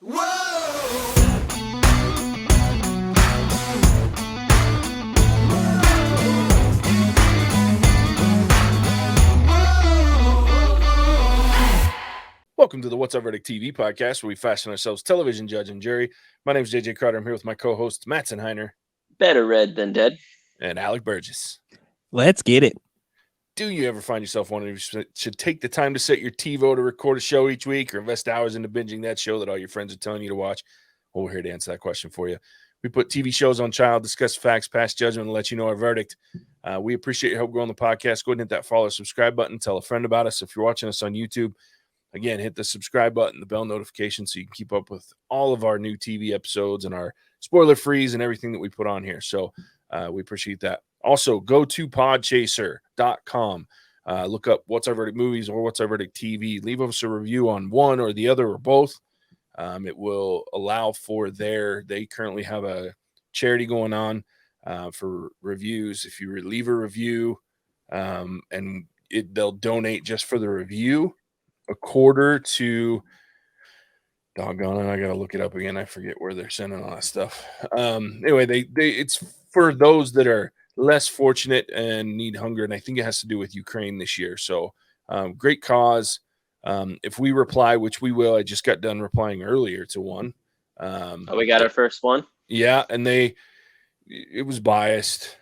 Welcome to the What's Our Verdict TV podcast, where we fashion ourselves television judge and jury. My name is JJ Carter. I'm here with my co-hosts Matt Senheiner. Better red than dead. And Alec Burgess. Let's get it. Do you ever find yourself wondering if you should take the time to set your TiVo to record a show each week, or invest hours into binging that show that all your friends are telling you to watch? Well, we're here to answer that question for you. We put TV shows on trial, discuss facts, pass judgment, and let you know our verdict. We appreciate your help growing the podcast. Go ahead and hit that follow, subscribe button. Tell a friend about us. If you're watching us on YouTube, again, hit the subscribe button, the bell notification, so you can keep up with all of our new TV episodes and our spoiler frees and everything that we put on here. So we appreciate that. Also, go to podchaser.com. Look up What's Our Verdict Movies or What's Our Verdict TV. Leave us a review on one or the other or both. It will allow for they currently have a charity going on for reviews. If you leave a review and they'll donate just for the review $0.25 to, doggone it, I gotta look it up again. I forget where they're sending all that stuff. Anyway, it's for those that are less fortunate and need hunger, and I think it has to do with Ukraine this year. So great cause. If we reply, which we will, I just got done replying earlier to one. We got our first one. Yeah, and it was biased,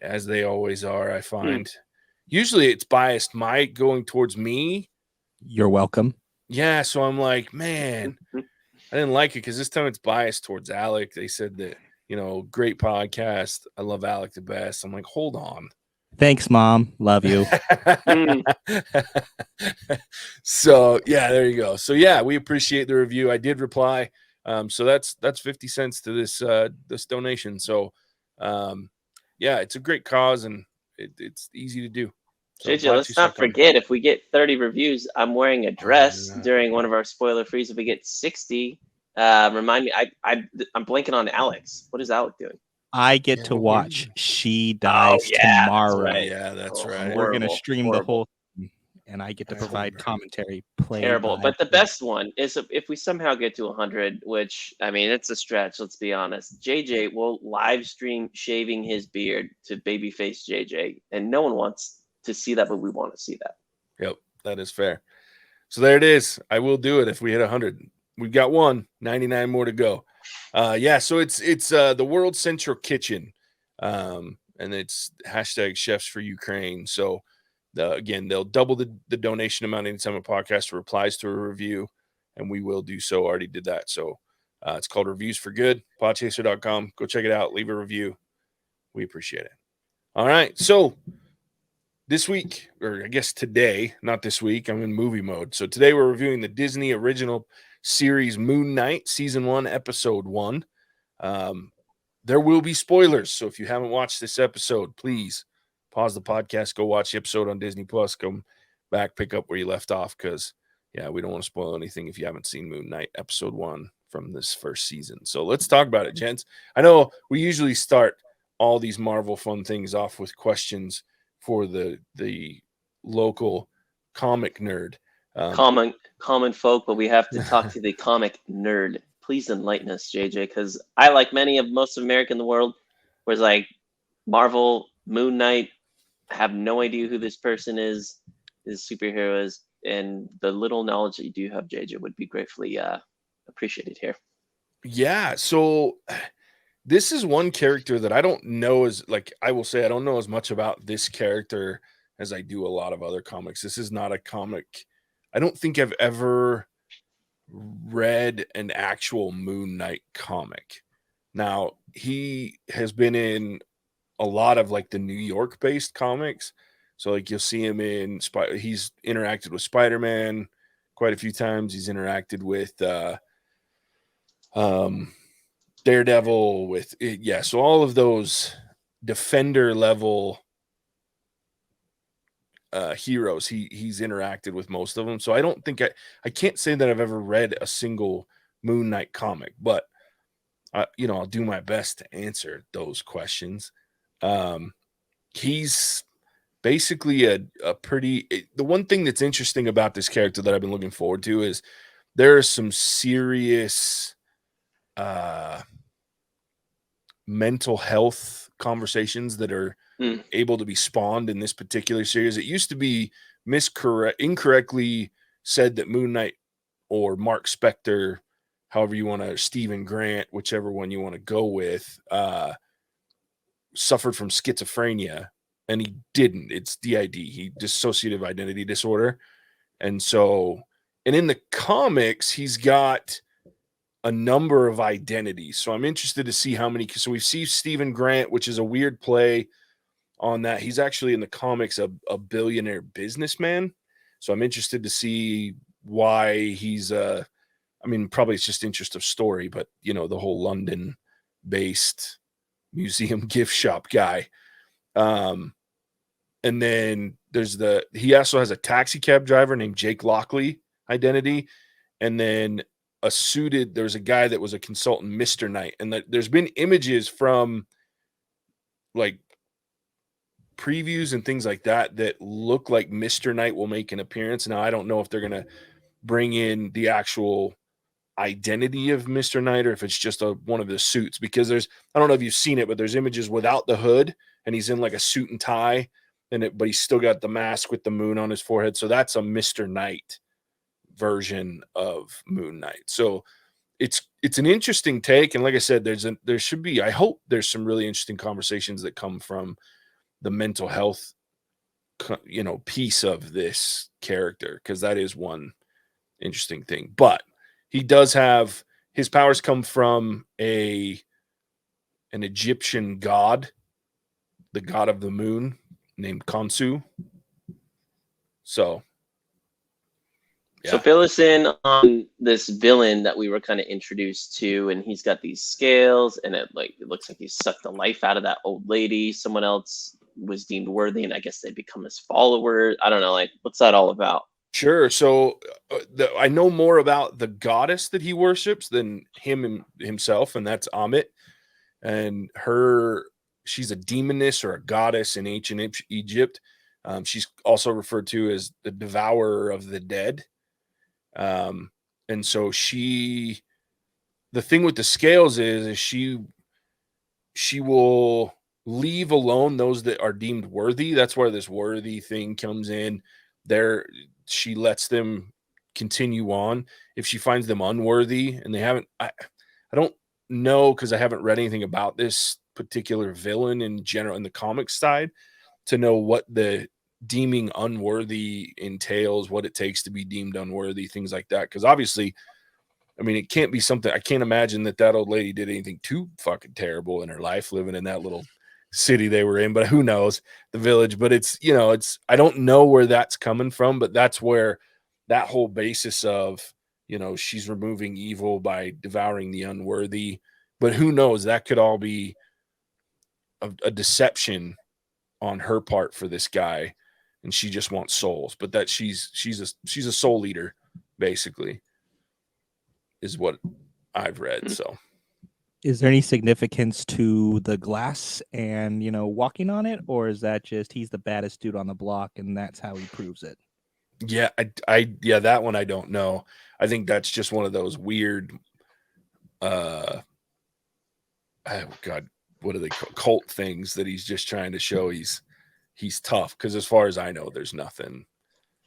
as they always are, I find. Usually it's biased going towards me. You're welcome. Yeah, so I'm like, man, I didn't like it because this time it's biased towards Alec. They said that, great podcast. I love Alec the best. I'm like, hold on. Thanks, Mom. Love you. So, yeah, there you go. So, yeah, we appreciate the review. I did reply. So that's 50 cents to this donation. So, yeah, it's a great cause, and it's easy to do. So JJ, let's not forget, if we get 30 reviews, I'm wearing a dress during one of our spoiler frees. If we get 60, remind me, I'm blanking on Alex. What is Alec doing? I get to watch She Dies tomorrow. That's right. Yeah, that's right. We're going to stream the whole thing, and I get to provide commentary. Terrible. But the best one is if we somehow get to 100, which, I mean, it's a stretch, let's be honest. JJ will live stream shaving his beard to babyface JJ, and no one wants to see that, but we want to see that. Yep, that is fair. So there it is. I will do it if we hit 100. We've got 99 more to go. Yeah, so it's the World Central Kitchen, and it's hashtag Chefs for Ukraine. So again, they'll double the donation amount anytime a podcast replies to a review, and we will do so. Already did that. So it's called Reviews for Good. Podchaser.com. Go check it out. Leave a review. We appreciate it. All right, so this week, or I guess today, not this week, I'm in movie mode. So today we're reviewing the Disney original series Moon Knight, Season 1, Episode 1. There will be spoilers, so if you haven't watched this episode, please pause the podcast, go watch the episode on Disney+, come back, pick up where you left off, because, yeah, we don't want to spoil anything if you haven't seen Moon Knight, Episode 1 from this first season. So let's talk about it, gents. I know we usually start all these Marvel fun things off with questions for the local comic nerd. Common folk, but we have to talk to the comic nerd. Please enlighten us, JJ, because I, like most of America in the world, was like Marvel, Moon Knight, have no idea who this person is, this superhero is, and the little knowledge that you do have, JJ, would be gratefully appreciated here. Yeah, so this is one character that I don't know I will say I don't know as much about this character as I do a lot of other comics. This is not a comic. I don't think I've ever read an actual Moon Knight comic. Now, he has been in a lot of the New York based comics. So you'll see him he's interacted with Spider-Man quite a few times. He's interacted with Daredevil so all of those Defender level heroes, he's interacted with most of them. So I don't think I can't say that I've ever read a single Moon Knight comic, but I'll do my best to answer those questions. He's basically the one thing that's interesting about this character that I've been looking forward to is there are some serious mental health conversations that are able to be spawned in this particular series. It used to be incorrectly said that Moon Knight or Mark Spector, however you want to, Stephen Grant, whichever one you want to go with, suffered from schizophrenia, and he didn't. It's DID, dissociative identity disorder. And in the comics, he's got a number of identities. So I'm interested to see how many. So we see Stephen Grant, which is a weird play on that. He's actually in the comics a billionaire businessman. So I'm interested to see why he's I mean, probably it's just interest of story, but the whole London-based museum gift shop guy. And then he also has a taxi cab driver named Jake Lockley identity. And then there's a guy that was a consultant, Mr. Knight. And there's been images from like previews and things like that look like Mr. Knight will make an appearance. Now, I don't know if they're going to bring in the actual identity of Mr. Knight or if it's just one of the suits, because I don't know if you've seen it, but there's images without the hood and he's in like a suit and tie but he's still got the mask with the moon on his forehead. So that's a Mr. Knight version of Moon Knight. So it's an interesting take. And like I said, there should be, I hope there's some really interesting conversations that come from the mental health, piece of this character, because that is one interesting thing. But he does have his powers come from an Egyptian god, the god of the moon, named Khonsu. So fill us in on this villain that we were kind of introduced to, and he's got these scales, and it looks like he sucked the life out of that old lady. Someone else was deemed worthy, and I guess they become his followers. I don't know, what's that all about? Sure. So I know more about the goddess that he worships than himself, and that's Amit. And she's a demoness or a goddess in ancient Egypt. She's also referred to as the devourer of the dead. And so the thing with the scales is she will leave alone those that are deemed worthy. That's where this worthy thing comes in. She lets them continue on. If she finds them unworthy and they haven't, I don't know, because I haven't read anything about this particular villain in general in the comics side to know what the deeming unworthy entails, what it takes to be deemed unworthy, things like that. Because obviously, I mean, it can't be something, I can't imagine that old lady did anything too fucking terrible in her life living in that little city they were in, but who knows, the village. But it's I don't know where that's coming from, but that's where that whole basis of she's removing evil by devouring the unworthy. But who knows, that could all be a deception on her part for this guy, and she just wants souls. But that she's a soul eater, basically, is what I've read. So is there any significance to the glass and walking on it, or is that just he's the baddest dude on the block and that's how he proves it? Yeah, yeah, that one I don't know. I think that's just one of those weird oh God, what do they call cult things that he's just trying to show he's tough, because as far as I know, there's nothing.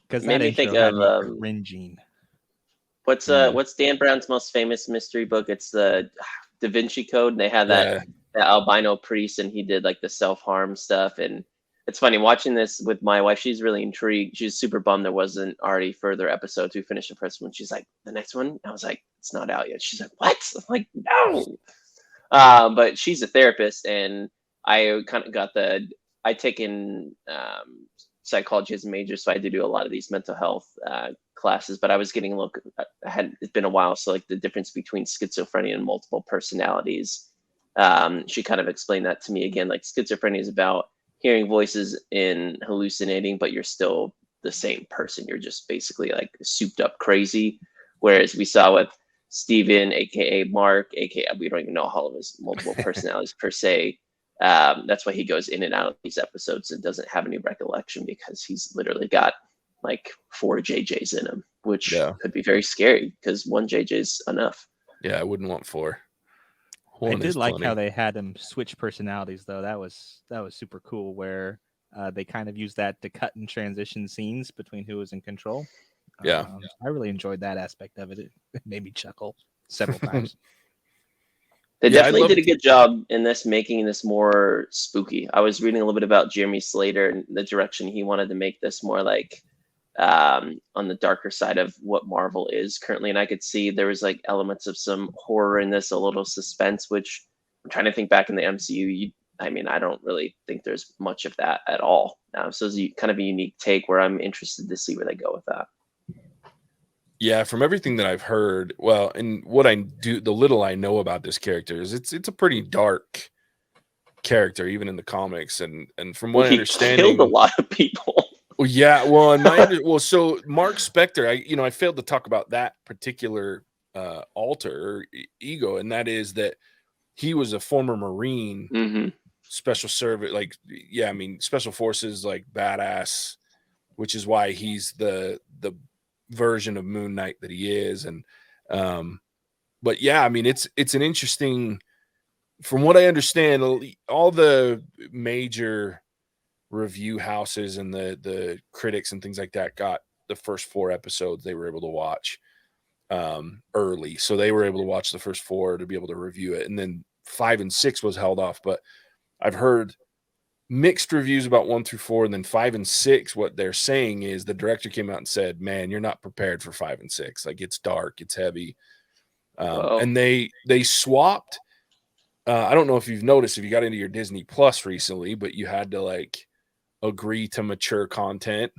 Because that intro had me cringing. What's Dan Brown's most famous mystery book? It's the Da Vinci Code, and they had that albino priest, and he did the self-harm stuff. And it's funny watching this with my wife. She's really intrigued. She's super bummed there wasn't already further episodes. We finished the first one. She's like, the next one? I was like, it's not out yet. She's like, what? I'm like, no. But she's a therapist, and I kind of got I take in psychology as a major, so I had to do a lot of these mental health classes. But I was getting it's been a while, so the difference between schizophrenia and multiple personalities. She kind of explained that to me again. Schizophrenia is about hearing voices and hallucinating, but you're still the same person. You're just basically souped up crazy. Whereas we saw with Steven, aka Mark, aka we don't even know all of his multiple personalities per se. That's why he goes in and out of these episodes and doesn't have any recollection, because he's literally got like 4 JJs in him, which Yeah. could be very scary because 1 JJ's enough. Yeah, I wouldn't want 4. I One did is like plenty. how they had him switch personalities, though. That was super cool. Where they kind of used that to cut and transition scenes between who was in control. Yeah. I really enjoyed that aspect of it. It made me chuckle several times. They Yeah, I definitely did a loved- good job in this, making this more spooky. I was reading a little bit about Jeremy Slater and the direction he wanted to make this more like on the darker side of what Marvel is currently. And I could see there was like elements of some horror in this, a little suspense, which I'm trying to think back in the MCU. I mean, I don't really think there's much of that at all. So it's kind of a unique take where I'm interested to see where they go with that. Yeah, from everything that I've heard, well, and what I do, the little I know about this character is it's a pretty dark character, even in the comics, and from what I He understand, killed a lot of people. well, yeah, well, and so Mark Spector, I failed to talk about that particular alter or ego, and that is that he was a former Marine, Mm-hmm. special service, like, yeah, I mean, special forces, like badass, which is why he's the version of Moon Knight that he is. And but yeah, I mean, it's an interesting, from what I understand, all the major review houses and the critics and things like that got the first 4 episodes they were able to watch early, so they were able to watch the first 4 to be able to review it, and then 5 and 6 was held off. But I've heard mixed reviews about 1 through 4, and then 5 and 6, what they're saying is the director came out and said, man, you're not prepared for 5 and 6. Like, it's dark, it's heavy. And they swapped. I don't know if you've noticed if you got into your Disney Plus recently, but you had to like agree to mature content.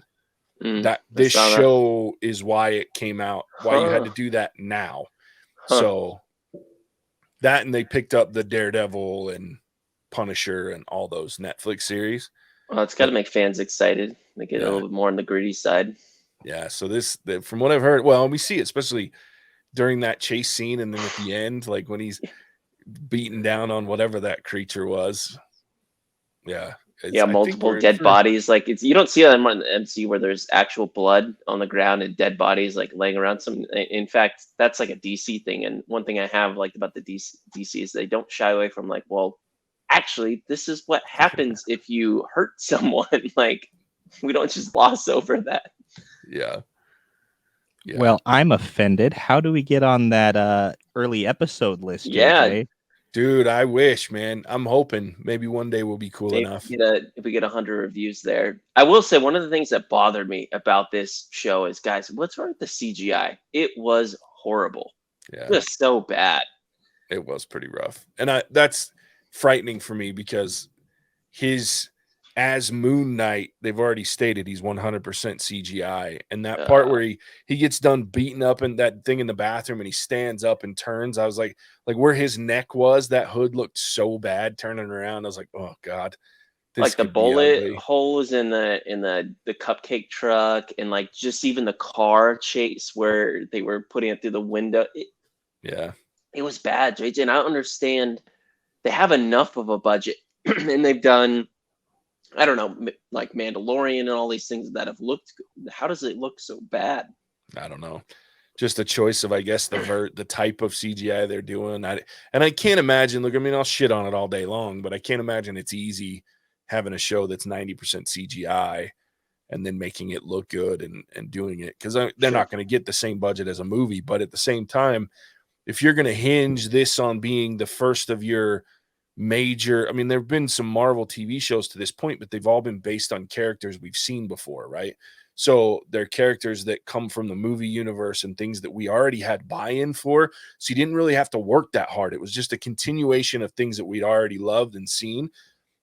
That this show is why it came out, why you had to do that now. So that, and they picked up the Daredevil and Punisher and all those Netflix series. Well, it's got to make fans excited. They get a little bit more on the gritty side. Yeah. So from what I've heard, well, we see it especially during that chase scene, and then at the end, like when he's beating down on whatever that creature was. Yeah. Multiple dead bodies. Like, you don't see that in the MCU where there's actual blood on the ground and dead bodies like laying around. In fact, that's like a DC thing. And one thing I have liked about the DC is they don't shy away from like, well, actually, this is what happens if you hurt someone. Like, we don't just gloss over that. Yeah. Well, I'm offended. How do we get on that early episode list, JJ? Dude, I wish, man. I'm hoping maybe one day we'll be cool enough. If we get 100 reviews there. I will say one of the things that bothered me about this show is, guys, what's wrong with the CGI? It was horrible. Yeah. It was so bad. It was pretty rough. And that's frightening for me because as Moon Knight, they've already stated he's 100% CGI. And that part where he gets done beating up in that thing in the bathroom and he stands up and turns, I was like where his neck was, that hood looked so bad turning around. I was like, oh God. Like the bullet holes in the cupcake truck, and like just even the car chase where they were putting it through the window. It was bad, JJ. And I understand they have enough of a budget and they've done, I don't know, like Mandalorian and all these things that have looked good. How does it look so bad? I don't know. Just a choice of, I guess, the type of CGI they're doing. I can't imagine. Look, I mean, I'll shit on it all day long, but I can't imagine it's easy having a show that's 90% CGI and then making it look good and doing it, because they're not going to get the same budget as a movie. But at the same time, if you're going to hinge this on being the first of your major, I mean, there have been some Marvel TV shows to this point, but they've all been based on characters we've seen before, right? So they're characters that come from the movie universe and things that we already had buy-in for. So you didn't really have to work that hard. It was just a continuation of things that we'd already loved and seen.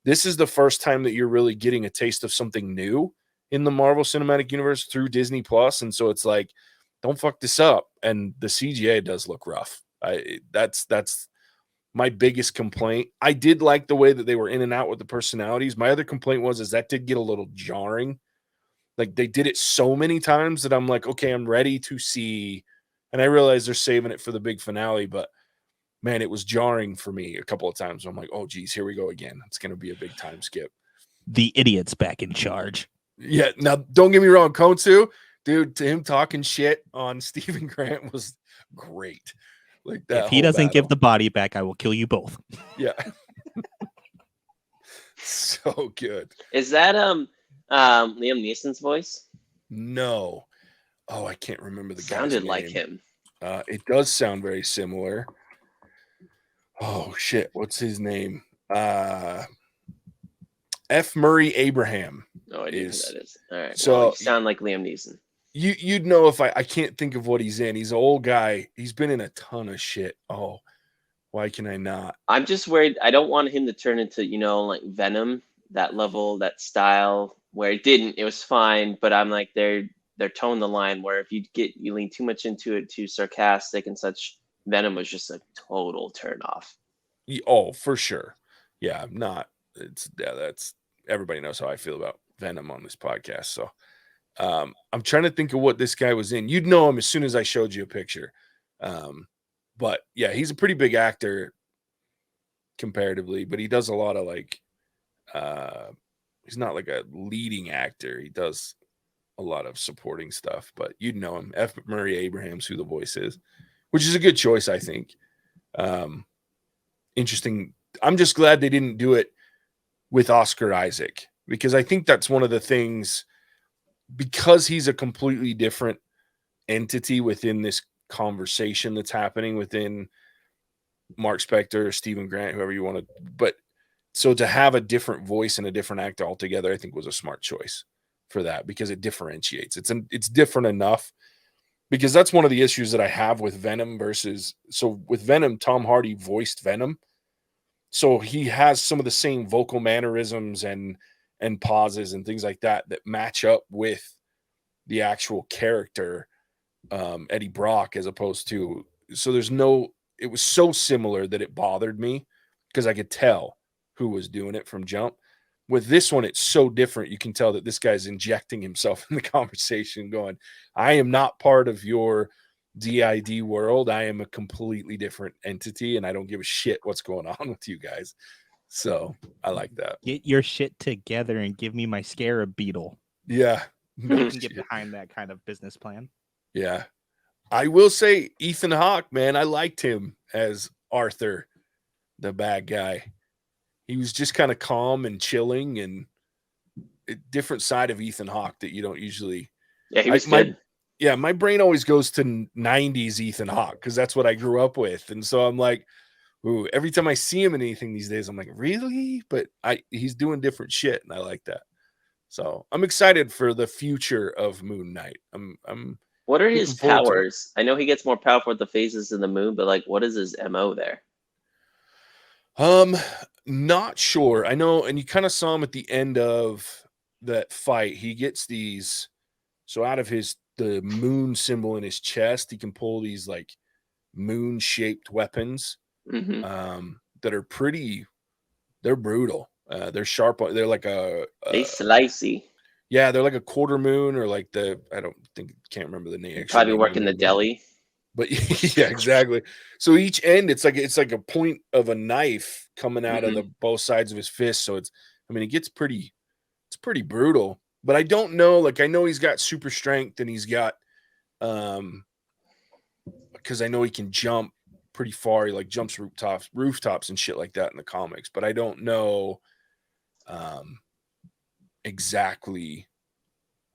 This is the first time that you're really getting a taste of something new in the Marvel Cinematic Universe through Disney Plus. And so it's like, don't fuck this up. And the CGI does look rough. That's my biggest complaint. I did like the way that they were in and out with the personalities. My other complaint was that did get a little jarring. Like, they did it so many times that I'm like, okay, I'm ready to see. And I realize they're saving it for the big finale, but man, it was jarring for me a couple of times. I'm like, oh geez, here we go again. It's going to be a big time skip. The idiot's back in charge. Yeah. Now, don't get me wrong, Konsu, dude, to him talking shit on Stephen Grant was great. Like that If he whole doesn't give battle. the body back, I will kill you both. Yeah. So good. Is that Liam Neeson's voice? No. Oh, I can't remember the guy's Sounded name. like him. It does sound very similar. Oh shit, what's his name? F. Murray Abraham. No idea who that is. All right. So Well, you sound like Liam Neeson. you'd know if I can't think of what he's in. He's an old guy. He's been in a ton of shit. Oh, why can I not? I'm just worried. I don't want him to turn into, like Venom, that level, that style, where it didn't. It was fine, but I'm like they're towing the line where if you lean too much into it, too sarcastic and such, Venom was just a total turn off. Oh, for sure. Yeah, I'm not. That's everybody knows how I feel about Venom on this podcast. So I'm trying to think of what this guy was in. You'd know him as soon as I showed you a picture. But yeah, he's a pretty big actor comparatively, but he does a lot of he's not like a leading actor. He does a lot of supporting stuff, but you'd know him. F. Murray Abraham's who the voice is, which is a good choice, I think. Interesting. I'm just glad they didn't do it with Oscar Isaac, because I think that's one of the things, because he's a completely different entity within this conversation that's happening within Mark Spector, Stephen Grant, whoever you want to, but so to have a different voice and a different actor altogether, I think was a smart choice for that, because it differentiates. It's different enough, because that's one of the issues that I have with Venom so with Venom, Tom Hardy voiced Venom. So he has some of the same vocal mannerisms and pauses and things like that match up with the actual character, Eddie Brock, as opposed to, so it was so similar that it bothered me, because I could tell who was doing it from jump. With this one, it's so different. You can tell that this guy's injecting himself in the conversation, going, I am not part of your DID world. I am a completely different entity, and I don't give a shit what's going on with you guys. So I like that. Get your shit together and give me my scarab beetle. Yeah. No, I can get behind that kind of business plan. Yeah. I will say Ethan Hawke, man, I liked him as Arthur, the bad guy. He was just kind of calm and chilling, and a different side of Ethan Hawke that you don't usually. Yeah, he was good. My brain always goes to 90s Ethan Hawke, because that's what I grew up with. And so I'm like, ooh, every time I see him in anything these days, I'm like, really? But he's doing different shit, and I like that. So I'm excited for the future of Moon Knight. What are his powers? I know he gets more powerful with the phases in the moon, but like, what is his MO there? Not sure. I know, and you kind of saw him at the end of that fight. He gets these, so out of the moon symbol in his chest, he can pull these like moon-shaped weapons, that are they're brutal. They're sharp. They're like they slicey. Yeah, they're like a quarter moon, or like can't remember the name. Probably work in the deli. But yeah, exactly. So each end, it's like a point of a knife coming out of the both sides of his fist. So it gets pretty brutal. But I don't know, like, I know he's got super strength, and he's got because I know he can jump pretty far. He like jumps rooftops and shit like that in the comics. But I don't know exactly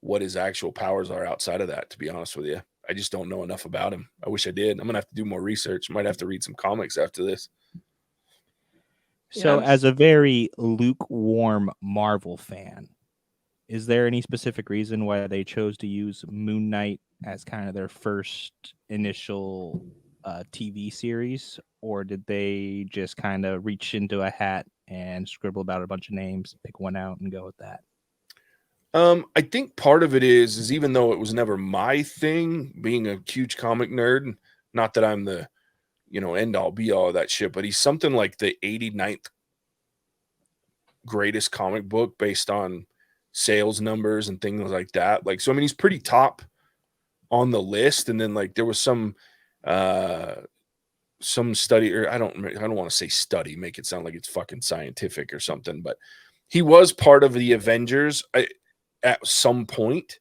what his actual powers are outside of that, to be honest with you. I just don't know enough about him. I wish I did. I'm gonna have to do more research. Might have to read some comics after this. So, as a very lukewarm Marvel fan, is there any specific reason why they chose to use Moon Knight as kind of their first initial TV series, or did they just kind of reach into a hat and scribble about a bunch of names, pick one out, and go with that? I think part of it is even though it was never my thing, being a huge comic nerd, not that I'm the, end all be all of that shit, but he's something like the 89th greatest comic book based on sales numbers and things like that. Like, so, he's pretty top on the list. And then like, there was some study, or I don't want to say study, make it sound like it's fucking scientific or something, but he was part of the Avengers. at some point.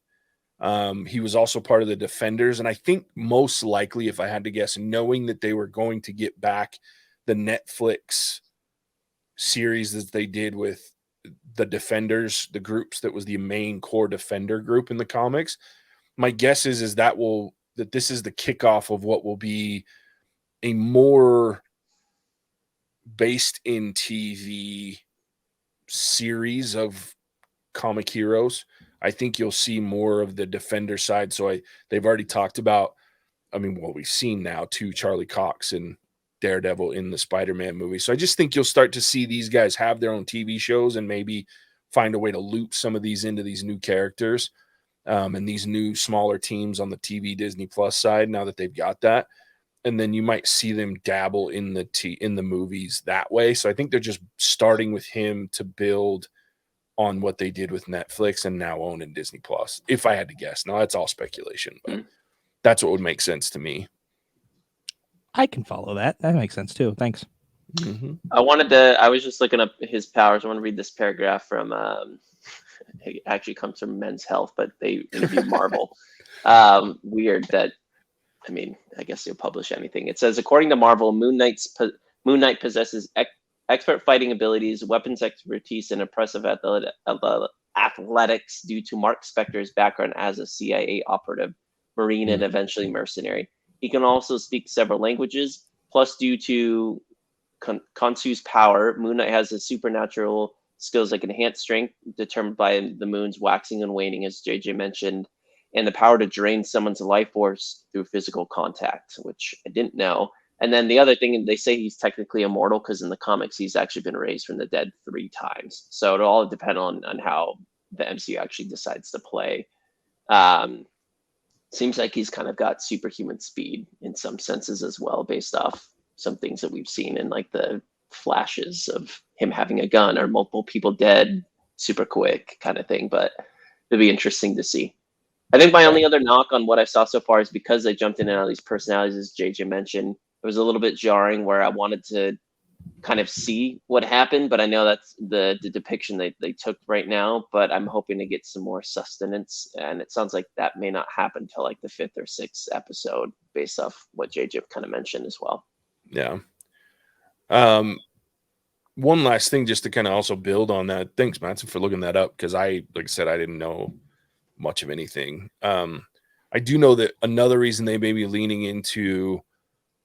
He was also part of the Defenders, and I think most likely, if I had to guess, knowing that they were going to get back the Netflix series that they did with the Defenders, the groups that was the main core Defender group in the comics, my guess is that this is the kickoff of what will be a more based in TV series of comic heroes. I think you'll see more of the Defender side. So they've already talked about, we've seen now too, Charlie Cox and Daredevil in the Spider-Man movie. So I just think you'll start to see these guys have their own TV shows and maybe find a way to loop some of these into these new characters and these new smaller teams on the TV Disney Plus side now that they've got that. And then you might see them dabble in the movies that way. So I think they're just starting with him to build on what they did with Netflix and now own in Disney Plus, if I had to guess. Now that's all speculation, but that's what would make sense to me. I can follow that. That makes sense too. Thanks. Mm-hmm. I was just looking up his powers. I want to read this paragraph from, it actually comes from Men's Health, but they interviewed Marvel. Weird that, I guess they'll publish anything. It says, according to Marvel, Moon Knight possesses expert fighting abilities, weapons expertise, and impressive athletics due to Mark Spector's background as a CIA operative, Marine, and eventually mercenary. He can also speak several languages. Plus, due to Khonsu's power, Moon Knight has a supernatural skills like enhanced strength, determined by the moon's waxing and waning, as JJ mentioned, and the power to drain someone's life force through physical contact, which I didn't know. And then the other thing, they say he's technically immortal because in the comics, he's actually been raised from the dead 3 times. So it'll all depend on how the MCU actually decides to play. Seems like he's kind of got superhuman speed in some senses as well, based off some things that we've seen in like the flashes of him having a gun or multiple people dead super quick kind of thing. But it'll be interesting to see. I think my only other knock on what I saw so far is because they jumped in and out of these personalities, as JJ mentioned, it was a little bit jarring where I wanted to kind of see what happened, but I know that's the depiction they took right now, but I'm hoping to get some more sustenance, and it sounds like that may not happen till like the 5th or 6th episode based off what JJ kind of mentioned as well. Yeah. One last thing just to kind of also build on that. Thanks, Matson, for looking that up, because like I said, I didn't know much of anything. I do know that another reason they may be leaning into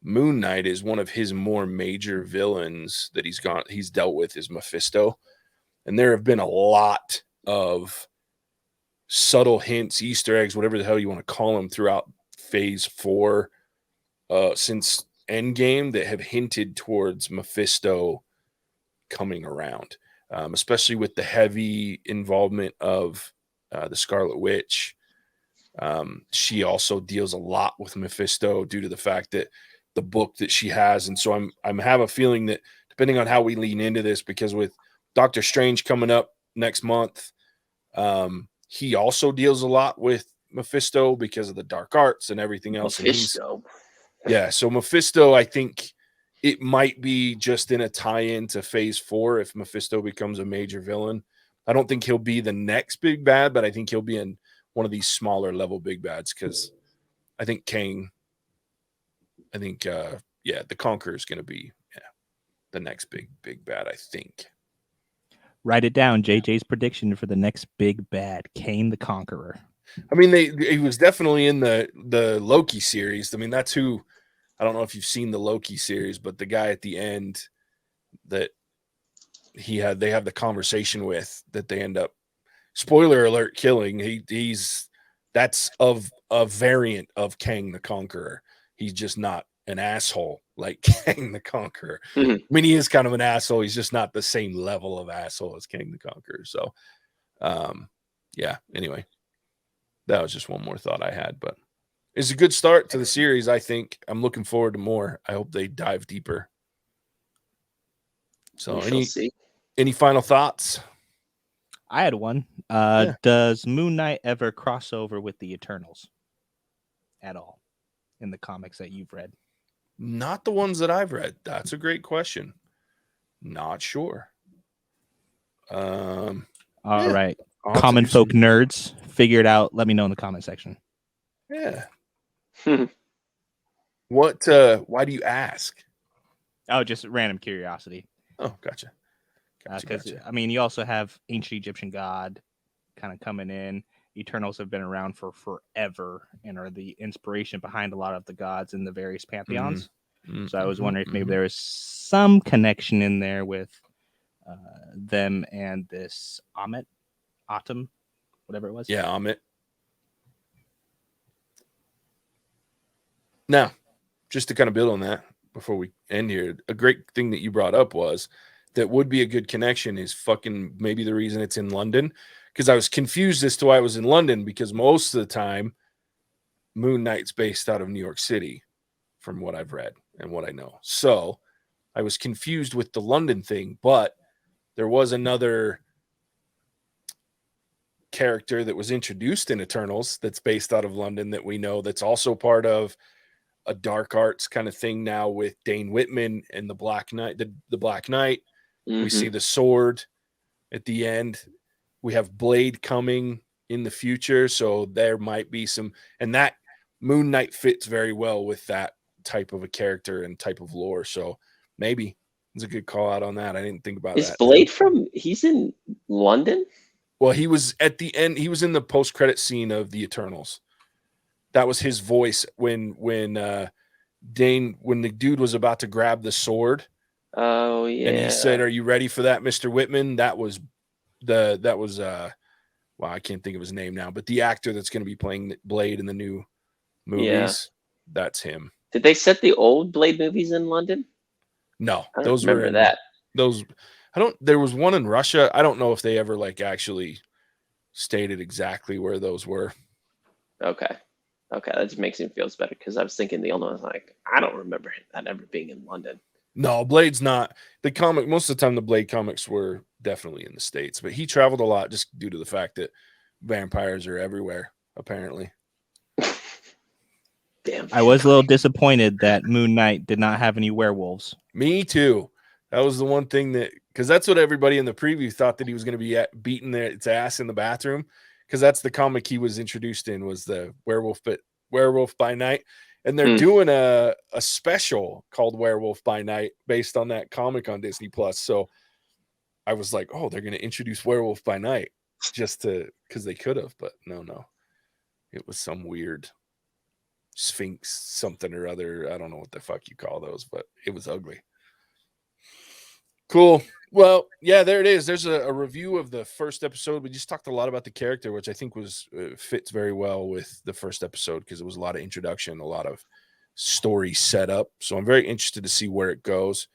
Moon Knight is one of his more major villains that he's dealt with is Mephisto. And there have been a lot of subtle hints, Easter eggs, whatever the hell you want to call them, throughout phase 4 since Endgame that have hinted towards Mephisto coming around, especially with the heavy involvement of the Scarlet Witch. She also deals a lot with Mephisto due to the fact that the book that she has. And so I'm have a feeling that depending on how we lean into this, because with Doctor Strange coming up next month, he also deals a lot with Mephisto because of the dark arts and everything else. Mephisto. So Mephisto, I think it might be just in a tie-in to phase 4 if Mephisto becomes a major villain. I don't think he'll be the next big bad, but I think he'll be in one of these smaller level big bads, because I think Kang, the Conqueror is going to be the next big bad, I think. Write it down. JJ's prediction for the next big bad, Kang the Conqueror. He was definitely in the Loki series. That's who. I don't know if you've seen the Loki series, but the guy at the end that they have the conversation with that they end up, spoiler alert, killing. That's of a variant of Kang the Conqueror. He's just not an asshole like Kang the Conqueror. Mm-hmm. He is kind of an asshole. He's just not the same level of asshole as Kang the Conqueror. So, anyway, that was just one more thought I had, but it's a good start to the series. I think I'm looking forward to more. I hope they dive deeper. So any final thoughts? I had one. Does Moon Knight ever cross over with the Eternals at all in the comics that you've read? Not the ones that I've read. That's a great question. Not sure. All right. I'll have to common do some- folk nerds figure it out, let me know in the comment section. Yeah. What? Why do you ask? Oh, just random curiosity. Oh, gotcha. Because I mean, you also have ancient Egyptian god kind of coming in. Eternals have been around for forever and are the inspiration behind a lot of the gods in the various pantheons. So I was wondering if maybe there was some connection in there with them and this Atum, whatever it was. Yeah, Amit. Now, just to kind of build on that before we end here, a great thing that you brought up was that would be a good connection is fucking maybe the reason it's in London, because I was confused as to why it was in London, because most of the time Moon Knight's based out of New York City from what I've read and what I know. So I was confused with the London thing, but there was another character that was introduced in Eternals that's based out of London that we know that's also part of a dark arts kind of thing now with Dane Whitman and the Black Knight, the Black Knight. We see the sword at the end. We have Blade coming in the future, so there might be some, and that Moon Knight fits very well with that type of a character and type of lore. So maybe it's a good call out on that. I didn't think about Is that. Blade he's in London? Well, he was at the end. He was in the post-credit scene of the Eternals. That was his voice when the dude was about to grab the sword. Oh yeah. And he said, "Are you ready for that, Mr. Whitman?" That was well, I can't think of his name now, but the actor that's going to be playing Blade in the new movies, that's him. Did they set the old Blade movies in London? No, I don't those were remember that. There was one in Russia. I don't know if they ever actually stated exactly where those were. Okay, that just makes me feel better because I was thinking the only one was I don't remember that ever being in London. No, Blade's not the comic. Most of the time, the Blade comics were definitely in the States, but he traveled a lot just due to the fact that vampires are everywhere, apparently. Damn. I was a little disappointed that Moon Knight did not have any werewolves. Me too. That was the one thing because that's what everybody in the preview thought, that he was going to be beating its ass in the bathroom, because that's the comic he was introduced in, was the Werewolf by Night. And they're doing a special called Werewolf by Night based on that comic on Disney Plus. So I was like, oh, they're going to introduce Werewolf by Night because they could have, but no. It was some weird Sphinx something or other. I don't know what the fuck you call those, but it was ugly. Cool. Well, yeah, there it is. There's a review of the first episode. We just talked a lot about the character, which I think fits very well with the first episode, because it was a lot of introduction, a lot of story setup. So I'm very interested to see where it goes.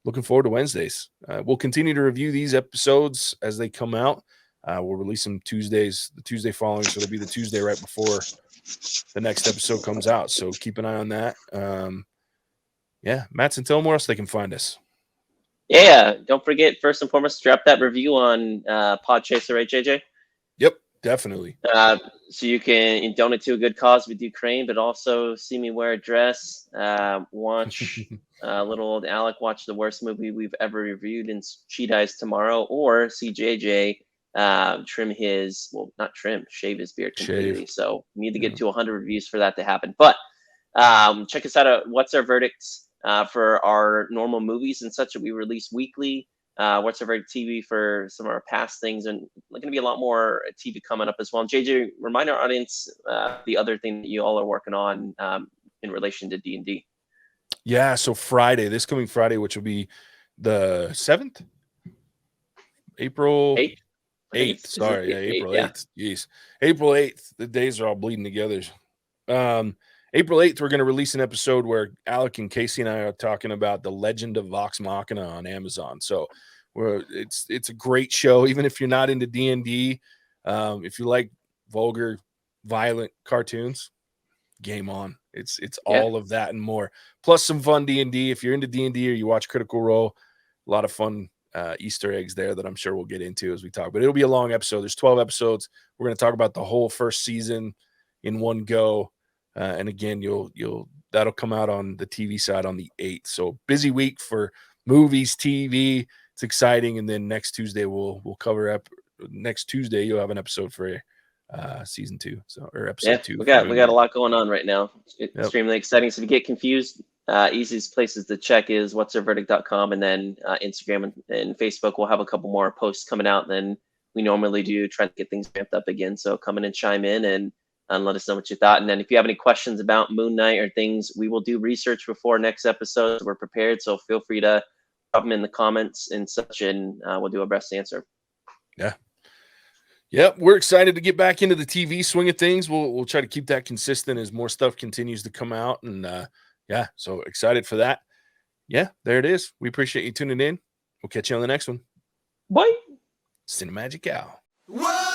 Looking forward to Wednesdays. We'll continue to review these episodes as they come out. We'll release them the Tuesday following. So it'll be the Tuesday right before the next episode comes out. So keep an eye on that. Yeah, Mattson, tell them where else they can find us. Yeah, don't forget, first and foremost, drop that review on Podchaser, right, JJ? Yep, definitely. So you can donate to a good cause with Ukraine, but also see me wear a dress, watch little old Alec watch the worst movie we've ever reviewed in She Dies Tomorrow, or see JJ shave his beard completely. So we need to get to 100 reviews for that to happen. But check us out at What's Our Verdict for our normal movies and such that we release weekly. What's Our Verdict TV for some of our past things, and going to be a lot more TV coming up as well. And JJ, remind our audience the other thing that you all are working on in relation to D&D. Yeah, so this coming Friday, which will be the 7th, April 8th. Sorry, April 8th. Jeez, April 8th. The days are all bleeding together. April 8th, we're going to release an episode where Alec and Casey and I are talking about The Legend of Vox Machina on Amazon. So it's a great show, even if you're not into D&D. If you like vulgar, violent cartoons, game on. It's all of that and more, plus some fun D&D. If you're into D&D or you watch Critical Role, a lot of fun Easter eggs there that I'm sure we'll get into as we talk. But it'll be a long episode. There's 12 episodes. We're going to talk about the whole first season in one go. And again, that'll come out on the TV side on the 8th. So busy week for movies, TV. It's exciting. And then next Tuesday we'll cover next Tuesday you'll have an episode for season 2, so or episode 2. We got a lot going on right now. It's extremely exciting. So if you get confused, easiest places to check is whatsyourverdict.com, and then Instagram and Facebook. We'll have a couple more posts coming out than we normally do, trying to get things ramped up again. So come in and chime in and let us know what you thought. And then if you have any questions about Moon Knight or things, we will do research before next episode. We're prepared, so feel free to drop them in the comments and such, and we'll do our best to answer. Yeah, we're excited to get back into the TV swing of things. We'll try to keep that consistent as more stuff continues to come out, and so excited for that. Yeah, there it is. We appreciate you tuning in. We'll catch you on the next one. Bye. Cinemagic out. Whoa!